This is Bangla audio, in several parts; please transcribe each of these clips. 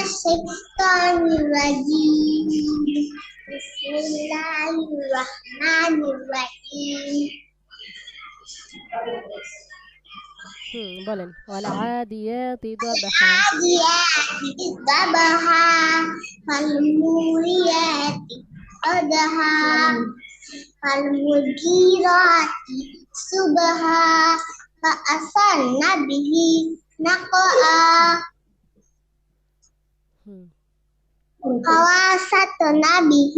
الشيطان الرجيم بسم الله الرحمن الرحيم বলেন والعاديات ضبحا والعاديات ضبحا فالموريات قدحا فالمغيرات صبحا فأثرن به نقعا فوسطن به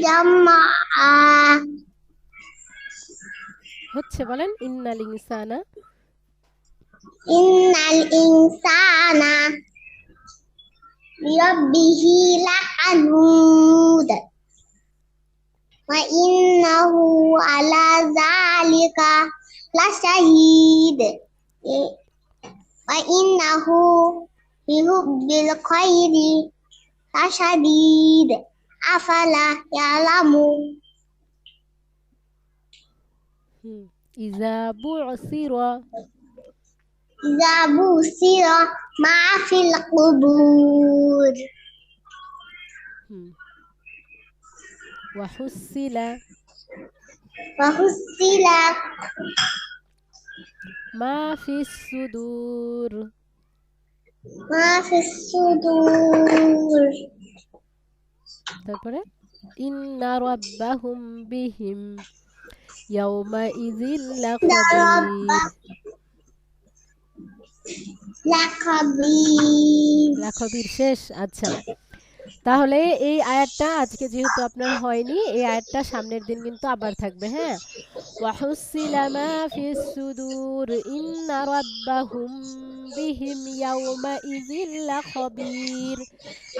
جمعا হচ্ছে বলেন ইন্নাল ইনসানা innal insana lirabbihi lakanud wa innahu ala zalika lashahid wa innahu lihubbil khairi lashadid afala ya'lamu إذا بعثر إذا بوسر ما في القبور وحصل وحصل ما في الصدور ما في الصدور তারপরে إن ربهم بهم يومئذ لخبير লাখবির শেষ আচ্ছা তাহলে এই আয়াতটা আজকে যেহেতু আপনার হয়নি এই আয়াতটা সামনের দিন কিন্তু আবার থাকবে হ্যাঁ ওয়াহুসিলা মা ফিস সুদুর ইন্না রাব্বাহুম বিহিম ইয়াউমাইযিল লাখবির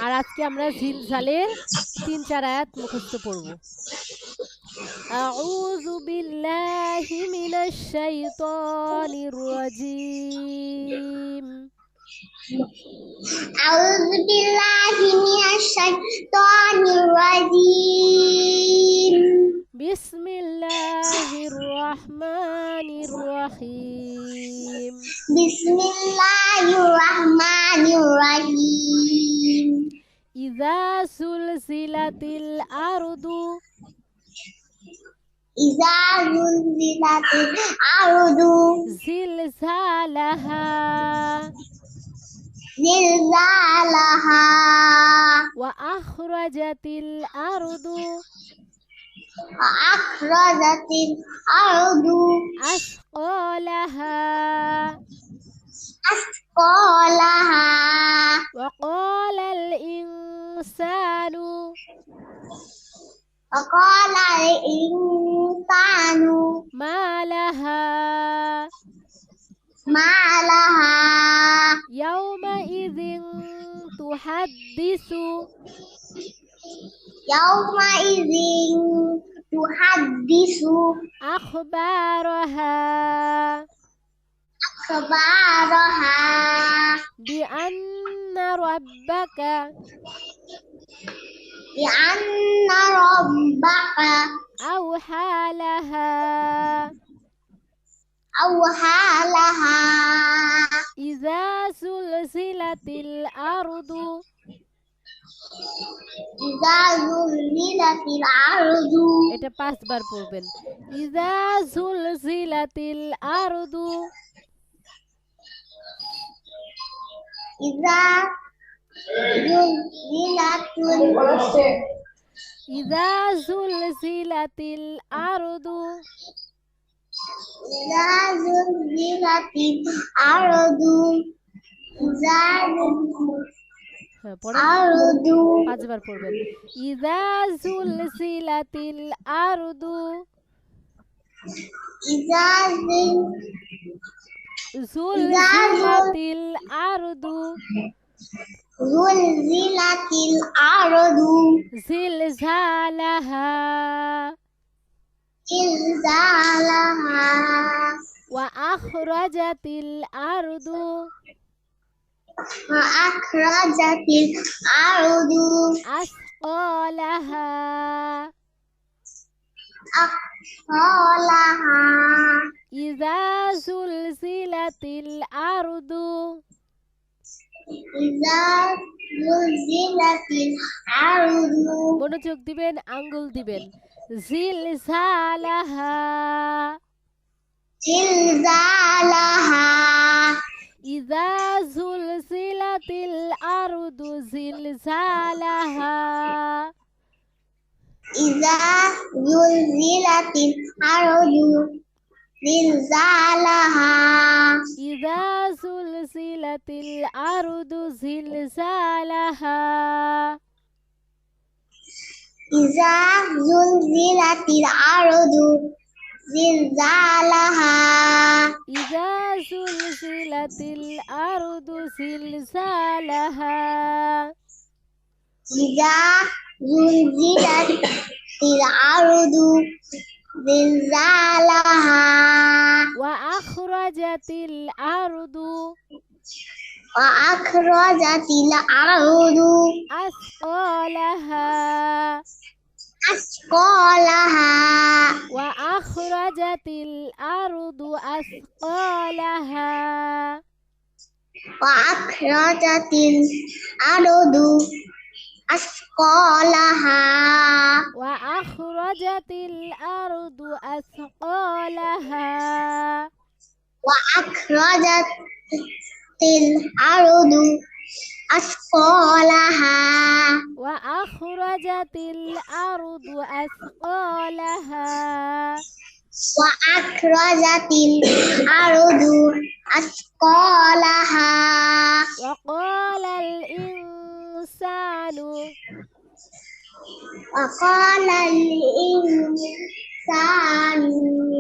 আর আজকে আমরা জিলজালের 3-4 আয়াত মুখস্থ পড়ব আউযু বিল্লাহি মিনাশ শাইতানির রাজীম أعوذ بالله من الشيطان الرجيم بسم الله الرحمن الرحيم بسم الله الرحمن الرحيم إذا زلزلت الأرض إذا زلزلت الأرض زلزالها زلزالها وأخرجت الأرض وأخرجت الأرض أثقالها أثقالها وقال الإنسان وقال الإنسان ما لها ما لها يومئذ تحدث يومئذ تحدث أخبارها أخبارها بأن ربك بأن ربك أوحى لها أوحى لها إذا زلزلت الأرض إذا زلزلت الأرض এটা 5 বার পড়বেন إذا زلزلت الأرض إذا زلزلت إذا زلزلت الأرض إذا زلزلت الأرض إذا হ্যাঁ পড়েন الأرض 5 বার পড়বেন إذا زلزلت الأرض إذا زلزلت الأرض زلزلت الأرض زلزالها زلزالها وأخرجت الأرض وأخرجت الأرض أثقالها أثقالها إذا زلزلت زلزلت الأرض إذا زلزلت الأرض মনোযোগ দিবেন, আঙ্গুল দিবেন। জিলজালাহা زلزالها إذا زلزلت الأرض زلزالها إذا زلزلت الأرض زلزالها إذا زلزلت الأرض زلزالها إذا زلزلت الأرض زلزالها إذا زلزلت الأرض زلزالها إذا زلزلت الأرض زلزالها وأخرجت الأرض وأخرجت الأرض أثقالها أثقالها وأخرجت الأرض أثقالها وأخرجت الأرض أثقالها وأخرجت الأرض أثقالها وأخرجت الأرض أثقالها وأخرجت الأرض أثقالها وأخرجت الأرض أثقالها وقال الإنسان وقال الإنسان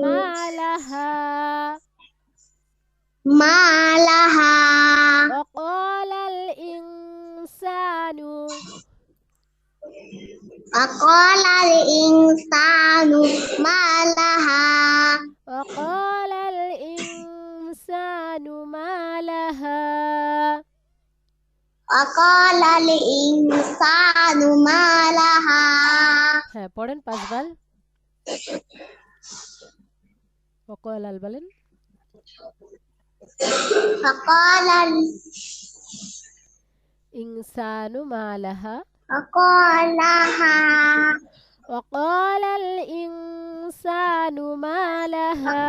ما لها ما لها وقال الإنسان وقال الإنسان ما لها وقال الإنسان ما لها وقال الإنسان ما لها হ্যাঁ পড়েন পাঁচবার وقال বলেন فقال الإنسان ما لها فقالها وقال الإنسان ما لها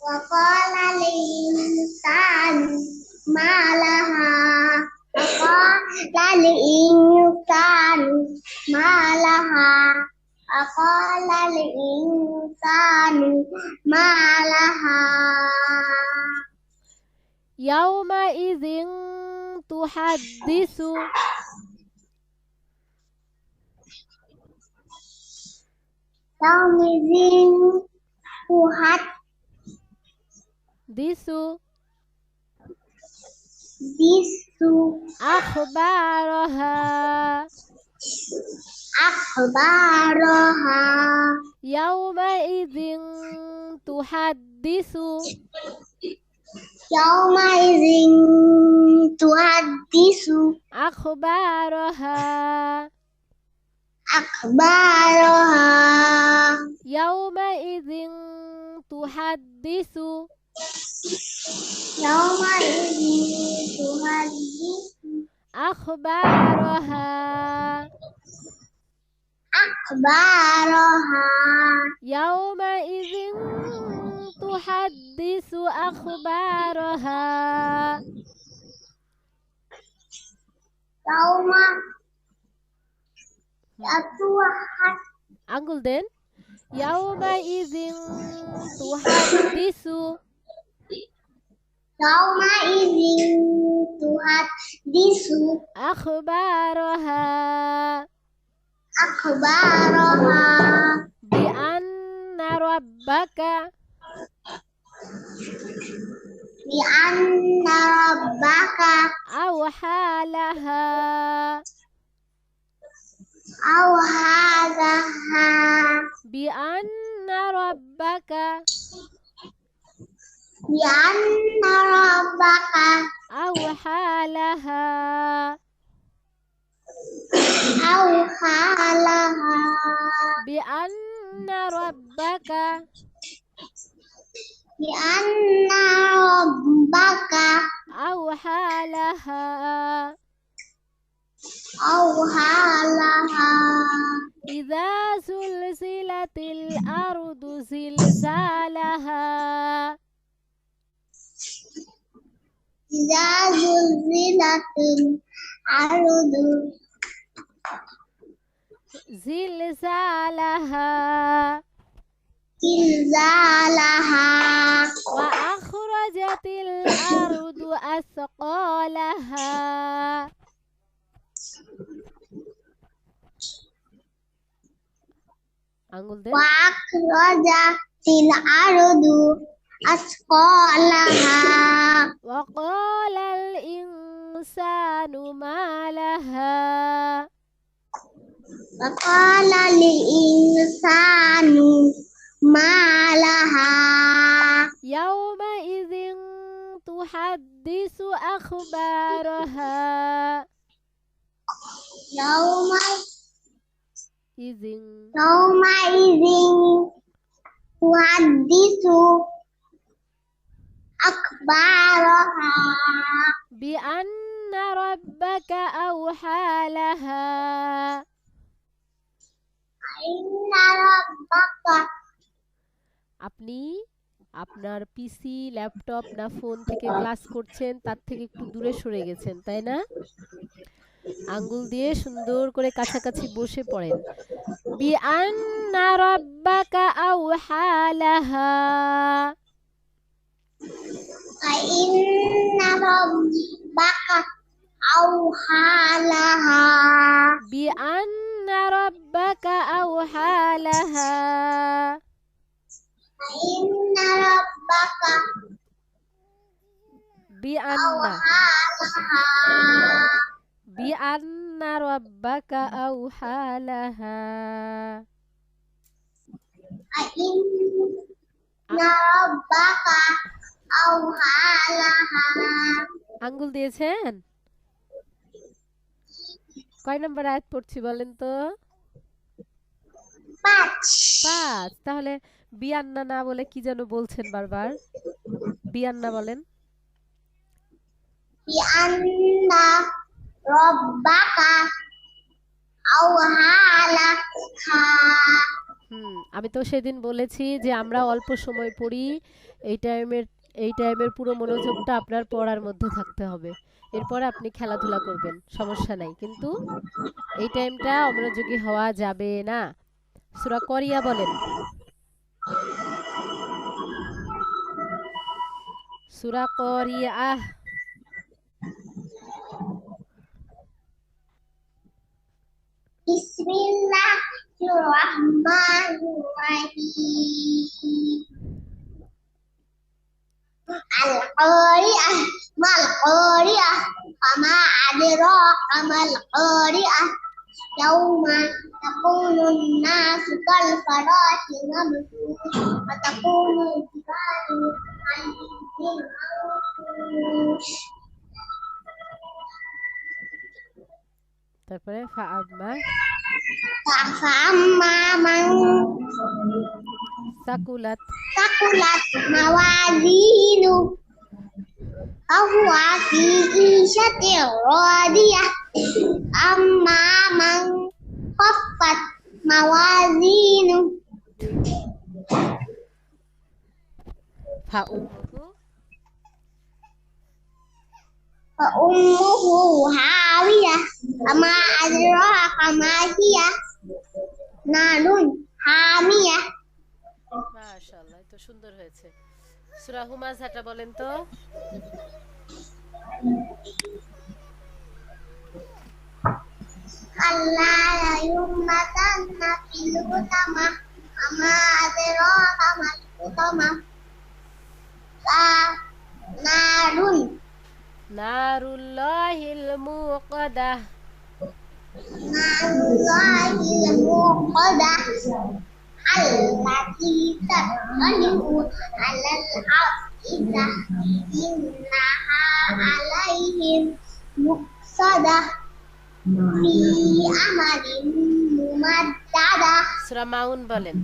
وقال الإنسان ما لها وقال الإنسان ما لها وقال الإنسان ما لها يومئذ تحدث يومئذ تحدث أخبارها أخبارها يومئذ تحدث يومئذ تحدث أخبارها أخبارها يومئذ تحدث يومئذ تحدث أخبارها أخبارها يومئذ تحدث أخبارها يوم يتوحد আঙ্গুল দেন يومئذ تحدث يومئذ تحدث أخبارها أخبارها بأن ربك بأن ربك أوحى لها أوحى لها بأن ربك بأن ربك أوحى لها أوحى لها بأن ربك بأن ربك أوحى لها أوحى لها إذا زلزلت الأرض زلزالها إذا زلزلت الأرض زلزالها زلزالها وأخرجت الأرض أثقالها আঙ্গুল দেন وأخرجت الأرض أثقالها وقال الإنسان ما لها وقال الإنسان ما لها يومئذ تحدث أخبارها يومئذ إذن تحدث أخبارها بأن ربك أوحى لها إن ربك আপনি আপনার পিসি ল্যাপটপ না ফোন থেকে ক্লাস করছেন তার থেকে একটু দূরে সরে গেছেন তাই না আঙ্গুল দিয়ে সুন্দর করে কাছাকাছি বসে পড়েন বিআন্না রাব্বাকা আওহা লাহা إن ربك أوحى لها বিআন্না রাব্বাকা আওহা লাহা إن ربك বিআন্না أوحى لها বিআন্না রাব্বাকা আওহা লাহা إن ربك أوحى لها আঙ্গুল দিয়েছেন কয় নম্বর আয়াত পড়ছি বলেন তো 5 তাহলে বিয়ান্না না বলে কি যেন বলছেন বারবার বিয়ান্না বলেন بأن ربك أوحى لها আমি তো সেদিন বলেছি যে আমরা অল্প সময় পড়ি এই টাইমের পুরো মনোযোগটা আপনার পড়ার মধ্যে থাকতে হবে এরপরে আপনি খেলাধুলা করবেন সমস্যা নাই কিন্তু এই টাইমটা অমনোযোগী হওয়া যাবে না সূরা করিয়া বলেন সূরা করিয়া بسم الله الرحمن الرحيم القارئة ما القارئة وما أدراك ما القارئة يوم يكون الناس كالفراش المبثوث وتكون الجبال كالعهن المنفوش তারপরে ফাআম্মা فأما من সাকুলাত ثقلت موازينه فهو في عيشة راضية أما من خفت موازينه ফাউম্মুহু فأمه هاوية وما أدراك ما هي نار حامية মাশাআল্লাহ তো সুন্দর হয়েছে সূরা হুমাযাটা বলেন তো كلا لينبذن في الحطمة وما أدراك ما الحطمة نار নারুল্লাহিল মুকাদ্দাহ نار الله الموقدة التي تطلع على الأفئدة إنها عليهم مؤصدة في أمد ممددة সূরা মাউন বলেন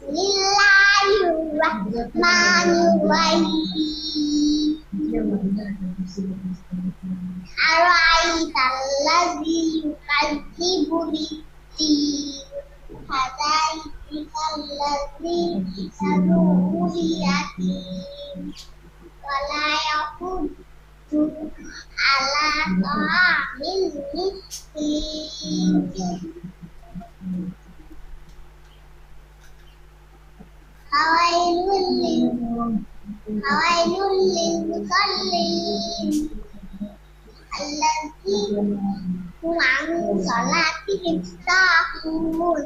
Bismillahirrahmanirrahim. Ara'aitallazi yukadzibu bid-din. Fadzalikallazi yad'u yatim. Wala yahuddu ala ta'amil miskin. Hawailul lil-musallin allazina hum an salatihim sahun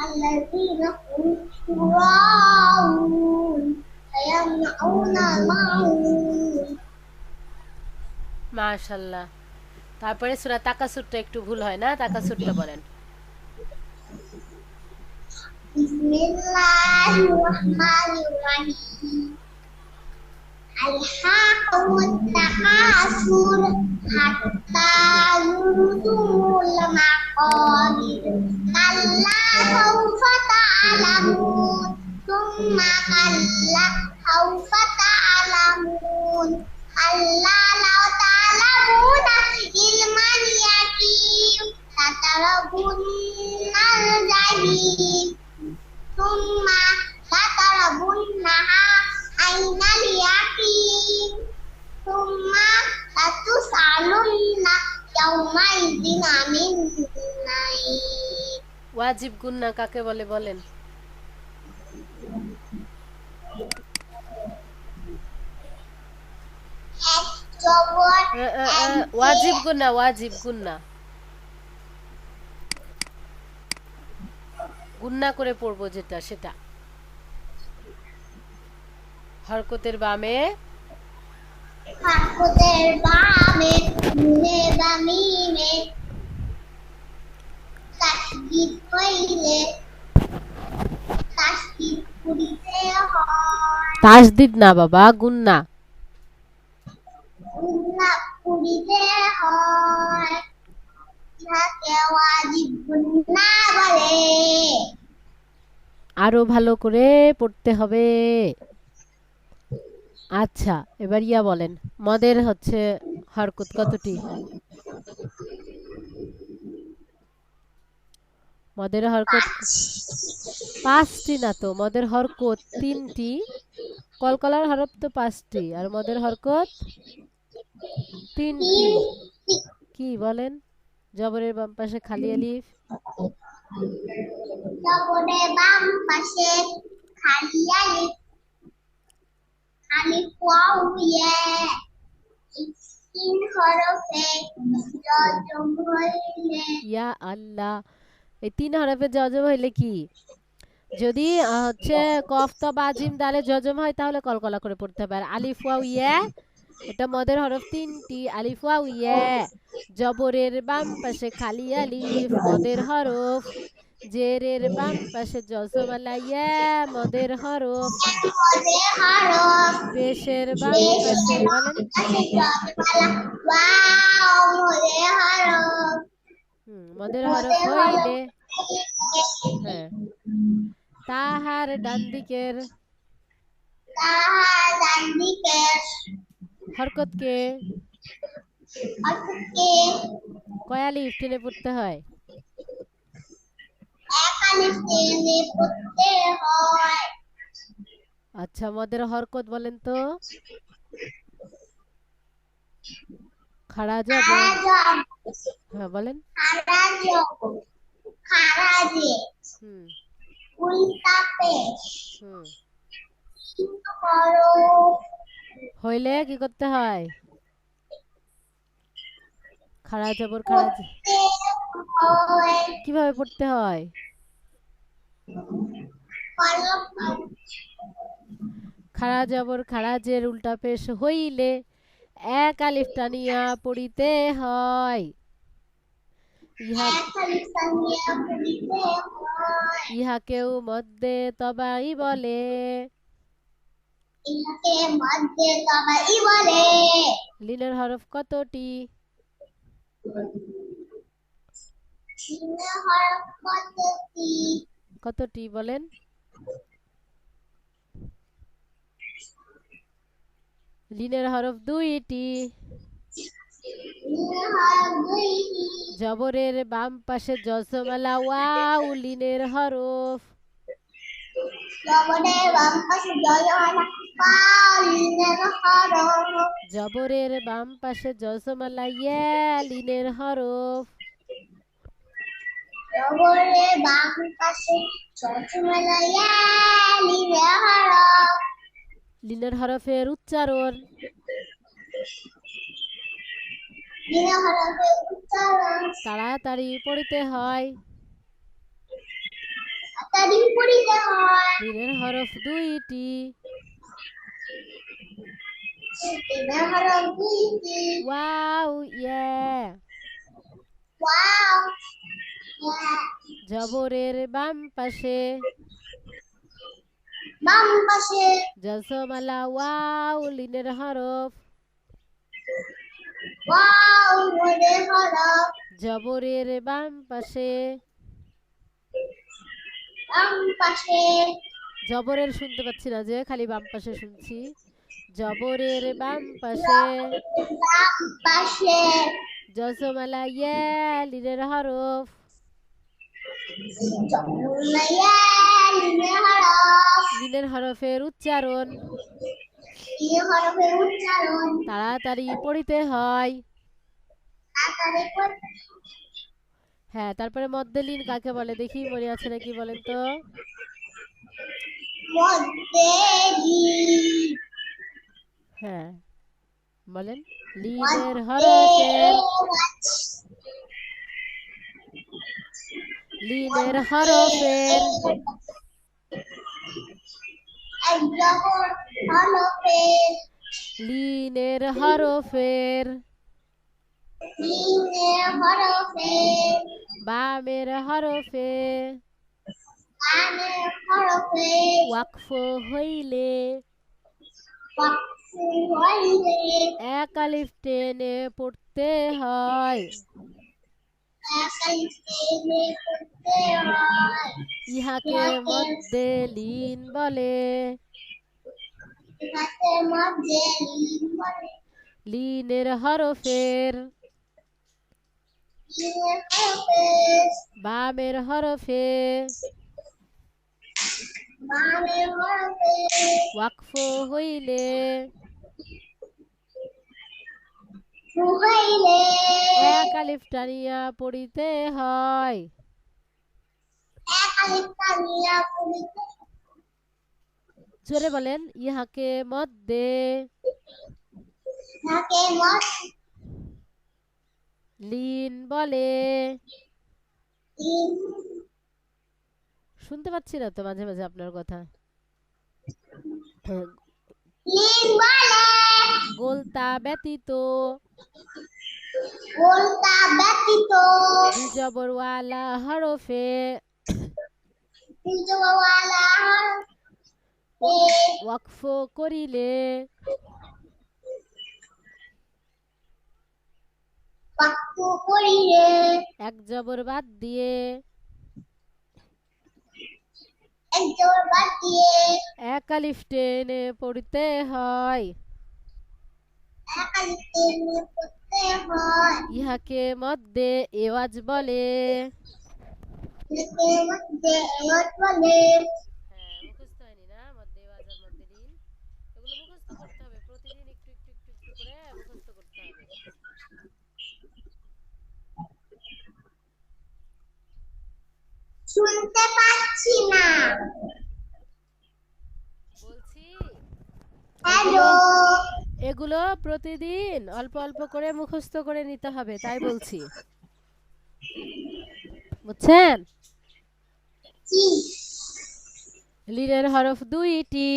allazina hum yura'un yamna'una al-ma'un। মাশাআল্লাহ। তারপরে সূরা তাকাসুরটা একটু ভুল হয় না, তাকাসুরটা বলেন। Bismillahirrahmanirrahim. Alhaakumut takasur hatta zurtumul maqabir. Kalla sawfa ta'lamun. Tsumma kalla sawfa ta'lamun. Kalla law ta'lamuna ilmal yaqin latarawunnal jahim. Tsumma latarawunnaha ainal yaqin. Tsumma latus'alunna yawma'idin 'anil na'im। ওয়াজিব গুন্না কাকে বলে বলেন? এক জবর ওয়াজিব গুন্না, ওয়াজিব গুন্না, গুন্না করে পড়বো যেটা সেটা। হরকতের বামে হরকতের বামে নুনে বা মিমে তাসদীদ হইলে তাসদীদ করিতে হয়। তাসদিদ না বাবা, গুন্না। গুন্না করিতে হয়। ইহাকে ওয়াজিব গুন্না বলে। আরো ভালো করে পড়তে হবে। আচ্ছা, এবার ইয়া বলেন, মদের হচ্ছে হরকত কতটি? মদের হরকত 5টি না তো, মদের হরকত 3টি, কলকলার হরফ তো 5টি, আর মদের হরকত 3টি। কি বলেন? জবরের বাম পাশে খালি আলিফ, জবরের বাম পাশে খালি আলিফ, আলিফ ওয়াও ইয়া। তিন হরফে জজম হইলে ইয়া আল্লাহ, এই 3 হরফে জজম হইলে কি? যদি হচ্ছে কফ তো বা জিম দালে জজম হয় তাহলে কলকলা করে পড়তে হবে। আর আলিফ ওয়াও ইয়া, এটা মদের হরফ 3টি, আলিফ ওয়াও ইয়া। জবরের বাম পাশে খালি আলিফ, মদের হরফ। জেরের বাম পাশে জজম আলা ইয়া, মদের হরফ। মদের হরফ। পেশের বাম পাশে বলেন। ওয়াও মদের হরফ। মদের হরফ হইলে হ্যাঁ। তাহার ডান দিকের তাহার ডান দিকের হরকতকে হরকতকে কয় আলিফ টেনে পড়তে হয়? এক আলিফ টেনে পড়তে হয়। আচ্ছা, মদের হরকত বলেন তো। খাড়া যাব, হ্যাঁ বলেন। খারাজে উল্টা পেশ হইলে কি করতে হয়? খাড়া জবর খাড়া, কিভাবে পড়তে হয়? খাড়া জবর খাড়াজের উল্টা পেশ হইলে এক আলিফ টানিয়া পড়িতে হয়। ইহাকেও মধ্যে তবাই বলে। লিনের হরফ কতটি? কতটি বলেন? লিনের হরফ দুইটি। লিনের হরফ দুইটি। জবরের বাম পাশে জজমালা ওয়াও লিনের হরফ। জবরের বাম পাশে জজমালা ওয়াও লিনের হরফ। জবরের বাম পাশে জজমালা ইয়া লিনের হরফ। জবরের বাম পাশে জজমালা ইয়া লিনের হরফ। লিনের হরফের উচ্চারণ। লিনের হরফের উচ্চারণ তাড়াতাড়ি পড়িতে হয়। তাড়াতাড়ি পড়িতে হয়। লিনের হরফ দুইটি। লিনের হরফ দুইটি। ওয়াও ইয়া। ওয়াও ইয়া। জবরের বাম পাশে বাম পাশে জজমালা ওয়াও লিনের হরফ। ওয়াও লিনের হরফ। জবরের বাম পাশে বাম পাশে জবরের শুনতে পাচ্ছি না যে, খালি বাম পাশে শুনছি। জবরের বাম পাশে বাম পাশে জজমালা ইয়া লিনের হরফ। জবরলা ইয়া লিনের হরফ। লিনের হরফের উচ্চারণ। লিনের হরফের উচ্চারণ তাড়াতাড়ি পড়িতে হয়। তাড়াতাড়ি পড়িতে হ্যাঁ, তারপরে মধ্যে লিন কাকে বলে দেখি, মনে আছে নাকি বলেন তো? মধ্যে হ্যাঁ বলেন। লিনের হরফের লিনের হরফের বামের হরফে ওয়াকফ হইলে এক আলিফ টেনে পড়তে হয়। ইহাকে মধ্যে লিন বলে। লিনের হরফের বামের হরফে ওয়াকফ হইলে এক আলিফ টানিয়া পড়িতে হয়। জোরে বলেন। ইহাকে মধ্যে লিন বলে। শুনতে পাচ্ছি না তো মাঝে মাঝে আপনার কথা। গোলতা ব্যতীত দুই জবরওয়ালা হরফে ওয়াকফ করিলে এক জবর বাদ দিয়ে এক আলিফ টেনে পড়তে হয়। ইহাকে মধ্যে এওয়াজ বলে। হ্যাঁ, মুখস্থ হয়নি না? মধ্যে এওয়াজ আর মধ্যে লিন, এগুলো মুখস্থ করতে হবে। প্রতিদিন একটু একটু একটু একটু করে মুখস্থ করতে হবে। শুনতে পাচ্ছি না। বলছি হ্যালো। এগুলো প্রতিদিন অল্প অল্প করে মুখস্থ করে নিতে হবে, তাই বলছি। বুঝছেন? লিনের হরফ দুইটি।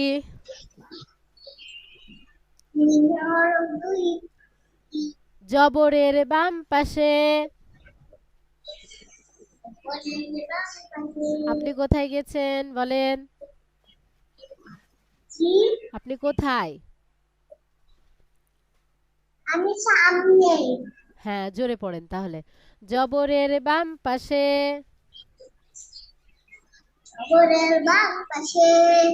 জবরের বাম পাশে। আপনি কোথায় গেছেন বলেন? আপনি কোথায়? আমি সামনে। হ্যাঁ, জোরে পড়েন তাহলে। জবরের বাম পাশে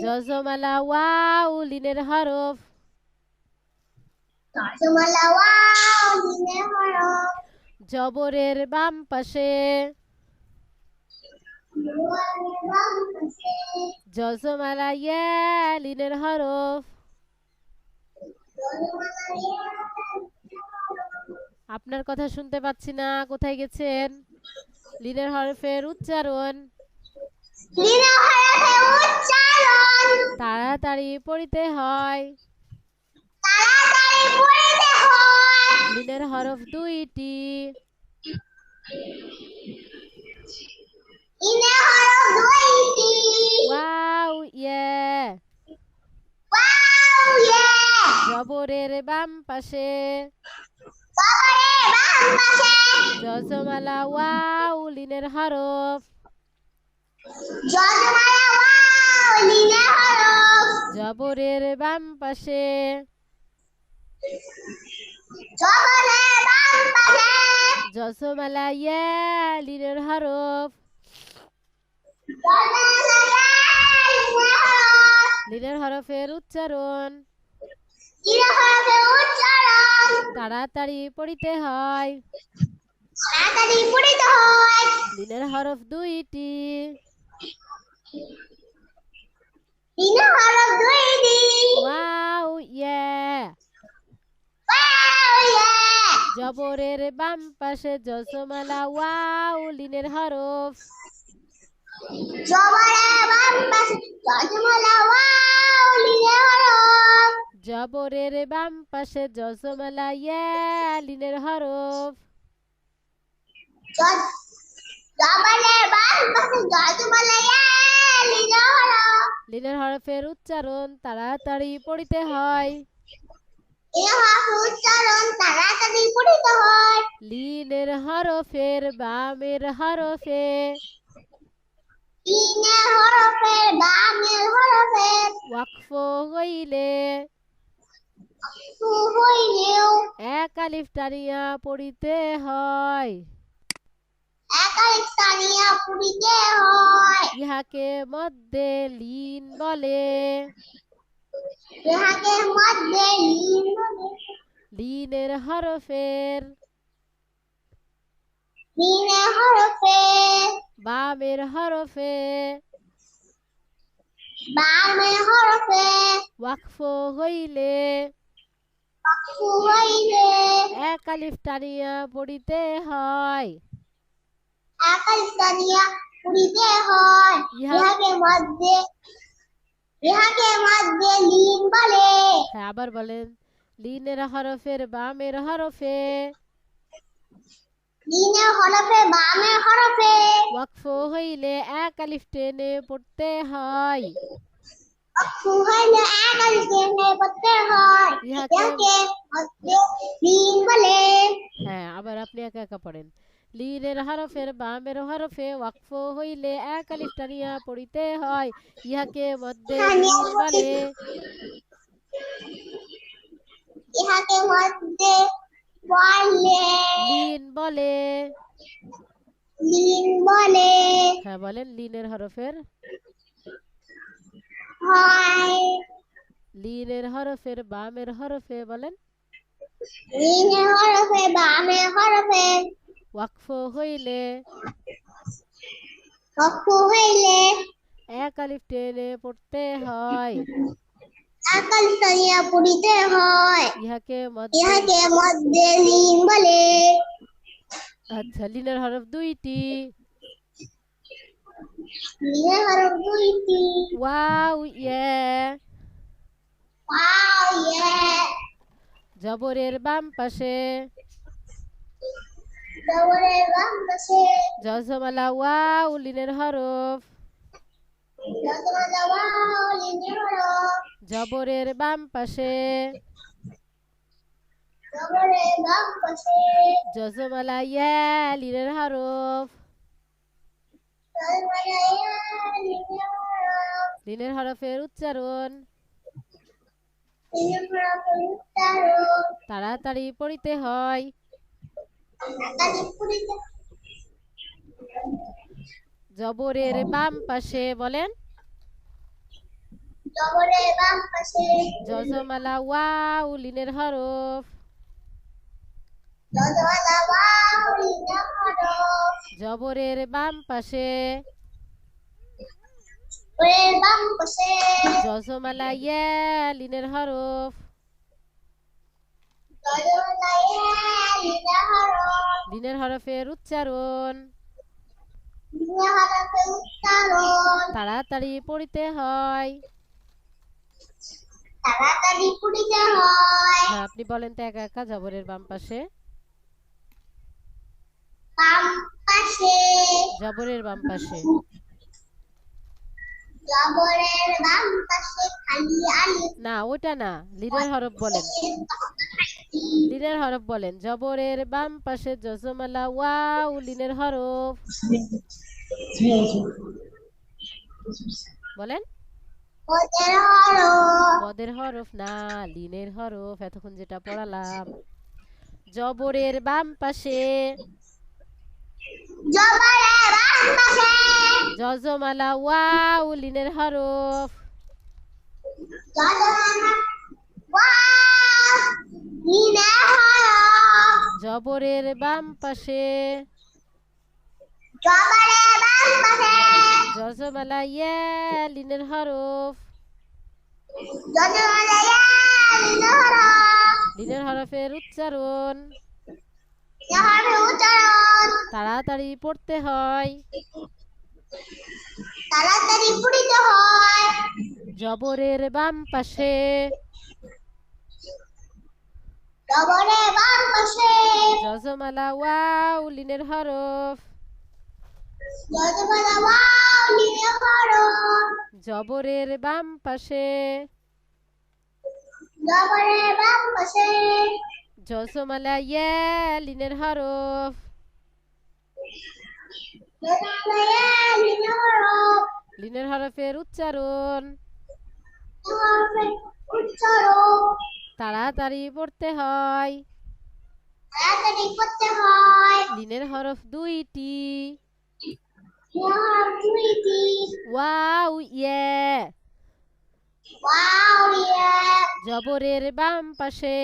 জজমালা ওয়াও লিনের হরফ। জজমালা ওয়াও লিনের হরফ জবরের বাম পাশে ওয়াওয়ের বাম পাশে জজমালা ইয়া লিনের হরফ জজমালা ইয়া আপনার কথা শুনতে পাচ্ছি না, কোথায় গেছেন? লিনের হরফের উচ্চারণ লিনের হরফের উচ্চারণ তাড়াতাড়ি পড়িতে হয়। তাড়াতাড়ি পড়িতে হয়। লিনের হরফ দুইটি লিনের হরফ দুইটি ওয়াও ইয়া ওয়াও ইয়া জবরের বাম পাশে জবরের বাম পাশে জজমালা ওয়াও লিনের হরফ জজমালা ওয়াও লিনের হরফ জবরের বাম পাশে জবরের বাম পাশে জজমালা ইয়া লিনের হরফ জজমালা ইয়া লিনের হরফ লিনের হরফের উচ্চারণ লিনের হরফের উচ্চারণ তাড়াতাড়ি পড়িতে হয়। তাড়াতাড়ি পড়িতে হয়। লিনের হরফ দুইটি লিনের হরফ দুইটি ওয়াও ইয়া ওয়াও ইয়া জবরের বাম পাশে জজমালা ওয়াও লিনের হরফ জবরের বাম পাশে জজমালা ওয়াও লিনের হরফ জবরের বাম পাশে জজমালা ইয়া লিনের হরফ জবরের বাম পাশে জজমালা ইয়া লিনের হরফ লিনের হরফের উচ্চারণ তাড়াতাড়ি পড়িতে হয়। লিনের হরফের উচ্চারণ তাড়াতাড়ি পড়িতে হয়। লিনের হরফের বামের হরফে লিনের হরফের বামের হরফে ওয়াকফ হইলে সু হইলেও এক আলিফ টানিয়া পড়িতে হয়। একালিফ টানিয়া পড়িতে হয়। ইহাকে মধ্যে লিন বলে। ইহাকে মধ্যে লিন বলে। লিনের হরফের লিনের হরফে বামের হরফে বামের হরফে ওয়াকফ হইলে সু হইলে এক আলিফ টানিয়া পড়িতে হয়। একালিফ টানিয়া পড়িতে হয়। ইহাকে মধ্যে লিন বলে। হ্যাঁ, আবার বলেন। লিনের হরফের বামের হরফে লিনের হরফে বামের হরফে ওয়াকফ হইলে এক আলিফ টেনে পড়তে হয়। সু হইলে একালিফ টেনে পড়তে হয়। ইহাকে ইহাকে মধ্যে লিন বলে। হ্যাঁ, আবার আপনি একা একা পড়েন। লিনের হরফের বামের হরফে ওয়াকফ হইলে এক আলিফ টানিয়া পড়িতে হয়। ইহাকে মধ্যে লিন বলে। ইহাকে মধ্যে বলে লিন বলে। লিন বলে। হ্যাঁ, বলেন। লিনের হরফের হয়। লিনের হরফের বামের হরফে বলেন লিনের হরফে বামের হরফে ওয়াকফ হইলে ওয়াকফ হইলে এক আলিফ টেনে পড়তে হয়। একালিফ টানিয়া পড়িতে হয়। ইহাকে ইহাকে মধ্যে লিন বলে। আচ্ছা, লিনের হরফ দুইটি লিনের হরফ দুইটি ওয়াও ইয়া ওয়াও ইয়া জবরের বাম পাশে জবরের বাম পাশে জজমালা ওয়াও লিনের হরফ জজমালা ওয়াও লিনের হরফ জবরের বাম পাশে জবরের বাম পাশে জজমালা ইয়া লিনের হরফ জজমালা ইয়া লিনের হরফ লিনের হরফের উচ্চারণ লিনের হরফের উচ্চারণ তাড়াতাড়ি পড়িতে হয়। তাড়াতাড়ি পড়িতে জবরের বাম পাশে বলেন জবরের বাম পাশে জজমালা ওয়াও লিনের হরফ জজওয়ালা ওয়াও লিনের হরফ জবরের বাম পাশে জবরের বাম পাশে জজমালা ইয়া লিনের হরফ জজওয়ালা ইয়া লিনের হরফ লিনের হরফের উচ্চারণ লিনের হরফের উচ্চারণ তাড়াতাড়ি পড়িতে হয়। তাড়াতাড়ি পড়িতে হয়। হ্যাঁ, আপনি বলেন তো একা একা জবরের বাম পাশে। বাম পাশে জবরের বাম পাশে জবরের বাম পাশে খালি আলিফ না, ওটা না, লিনের হরফ বলেন। লিনের হরফ বলেন। জবরের বাম পাশে জজমালা ওয়াও লিনের হরফ বলেন। ওদের হরফ মদের হরফ না, লিনের হরফ, এতক্ষণ যেটা পড়ালাম। জবরের বাম পাশে জবরের বাম পাশে জজমালা ওয়াও লিনের হরফ জজওয়ালা ওয়াও লিনের হরফ জবরের বাম পাশে জবরের বাম পাশে জজমালা ইয়া লিনের হরফ জজওয়ালা ইয়া লিনের হরফ লিনের হরফের উচ্চারণ লিনের হরফের উচ্চারণ তাড়াতাড়ি পড়তে হয়। তাড়াতাড়ি পড়িতে হয়। জবরের বাম পাশে জবরের বাম পাশে জজমালা ওয়াও লিনের হরফ জজওয়ালা ওয়াও লিনের হরফ জবরের বাম পাশে জবরের বাম পাশে জজমালা ইয়া লিনের হরফ জজওয়ালা ইয়া লিনের হরফ লিনের হরফের উচ্চারণ লিনের হরফের উচ্চারণ তাড়াতাড়ি পড়তে হয়। তাড়াতাড়ি পড়তে হয়। লিনের হরফ দুইটি লিনের হরফ দুইটি ওয়াও ইয়া ওয়াও ইয়া জবরের বাম পাশে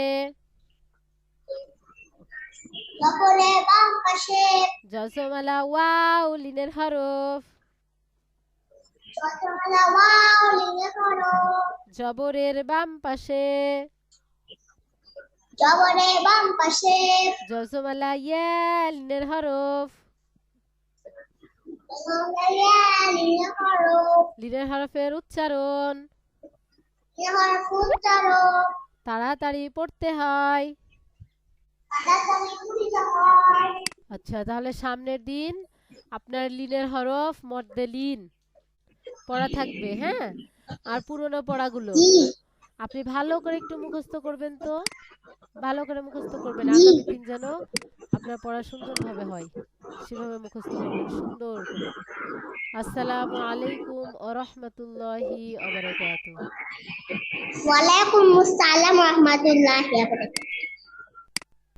জবরের বাম পাশে জজমালা ওয়াও লিনের হরফ জজওয়ালা ওয়াও লিনের হরফ জবরের বাম পাশে জবরের বাম পাশে জজমালা ইয়া লিনের হরফ জজওয়ালা ইয়া লিনের হরফ লিনের হরফের উচ্চারণ লিনের হরফ উচ্চারণ তাড়াতাড়ি পড়তে হয়। তাড়াতাড়ি পড়িতে হয়। আচ্ছা, তাহলে সামনের দিন আপনার লিনের হরফ মধ্যে লিন পড়া থাকবে। হ্যাঁ, আর পুরনো পড়াগুলো জি আপনি ভালো করে একটু মুখস্থ করবেন। তো ভালো করে মুখস্থ করবেন, জি আগামী দিন যেন আপনার পড়া সুন্দরভাবে হয়, সেভাবে মুখস্থ করবেন সুন্দর করে। আসসালামু আলাইকুম ওয়া রাহমাতুল্লাহি ওয়া বারাকাতুহু। ওয়ালাইকুম আসসালাম ওয়া রাহমাতুল্লাহি ওয়া বারাকাতুহু।